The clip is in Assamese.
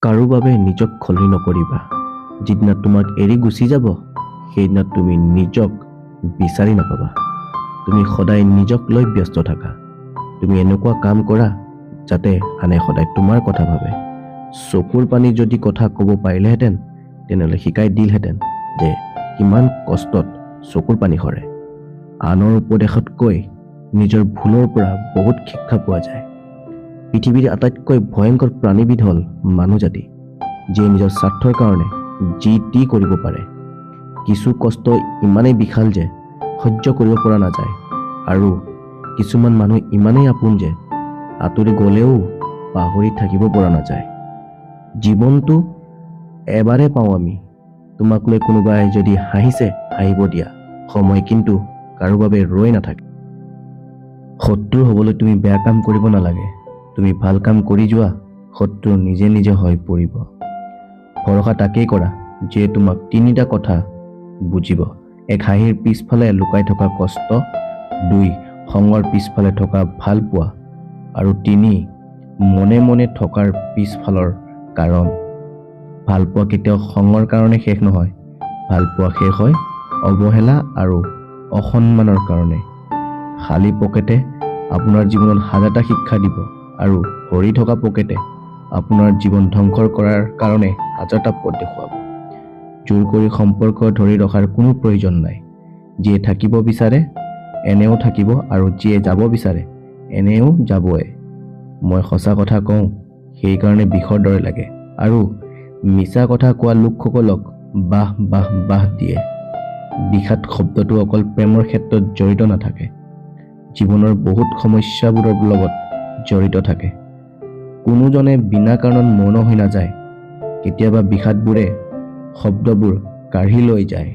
কাৰো বাবে নিজক সলনি নকৰিবা। যিদিনা তোমাক এৰি গুচি যাব, সেইদিনা তুমি নিজক বিচাৰি নাপাবা। তুমি সদায় নিজক লৈ ব্যস্ত থাকা। তুমি এনেকুৱা কাম কৰা যাতে আনে সদায় তোমাৰ কথা ভাবে। চকুৰ পানী যদি কথা ক'ব পাৰিলেহেঁতেন, তেনেহ'লে শিকাই দিলহেঁতেন যে কিমান কষ্টত চকুৰ পানী সৰে। আনৰ উপদেশতকৈ নিজৰ ভুলৰ পৰা বহুত শিক্ষা পোৱা যায়। পৃথিৱীৰ আটাইতকৈ ভয়ংকৰ প্ৰাণীবিধ হ'ল মানুহ জাতি, যিয়ে নিজৰ স্বাৰ্থৰ কাৰণে যি টি কৰিব পাৰে। কিছু কষ্ট ইমানেই বিশাল যে সহ্য কৰিব পৰা নাযায়, আৰু কিছুমান মানুহ ইমানেই আপোন যে আঁতৰি গ'লেও পাহৰি থাকিব পৰা নাযায়। জীৱনটো এবাৰে পাওঁ আমি। তোমাক লৈ কোনোবাই যদি হাঁহিছে, হাঁহিব দিয়া। সময় কিন্তু কাৰো বাবে ৰৈ নাথাকে। শত্ৰু হ'বলৈ তুমি বেয়া কাম কৰিব নালাগে। তুমি ভাল কাম কৰি যোৱা, শত্ৰু নিজে নিজে হৈ পৰিব। ভৰসা তাকেই কৰা যিয়ে তোমাক তিনিটা কথা বুজিব: 1. হাঁহিৰ পিছফালে লুকাই থকা কষ্ট, 2. খঙৰ পিছফালে থকা ভাল পোৱা, আৰু 3. মনে মনে থকাৰ পিছফালৰ কাৰণ। ভাল পোৱা কেতিয়াও খঙৰ কাৰণে শেষ নহয়। ভাল পোৱা শেষ হয় অৱহেলা আৰু অসন্মানৰ কাৰণে। খালী পকেটে আপোনাৰ জীৱনত হাজাৰটা শিক্ষা দিব, আৰু ভৰি থকা পকেটে আপোনাৰ জীৱন ধ্বংস কৰাৰ কাৰণে হাজাৰটা পথ দেখুৱাব। জোৰ কৰি সম্পৰ্ক ধৰি ৰখাৰ কোনো প্ৰয়োজন নাই। যিয়ে থাকিব বিচাৰে এনেও থাকিব, আৰু যিয়ে যাব বিচাৰে এনেও যাবই। মই সঁচা কথা কওঁ, সেইকাৰণে বিষৰ দৰে লাগে, আৰু মিছা কথা কোৱা লোকসকলক বাহ বাহ বাহ দিয়ে। বিষাদ শব্দটো অকল প্ৰেমৰ ক্ষেত্ৰত জড়িত নাথাকে, জীৱনৰ বহুত সমস্যাবোৰৰ লগত জড়িত থাকে। কোনোজনে বিনা কাৰণত মৌন হৈ নাযায়। কেতিয়াবা বিষাদবোৰে শব্দবোৰ কাঢ়ি লৈ যায়।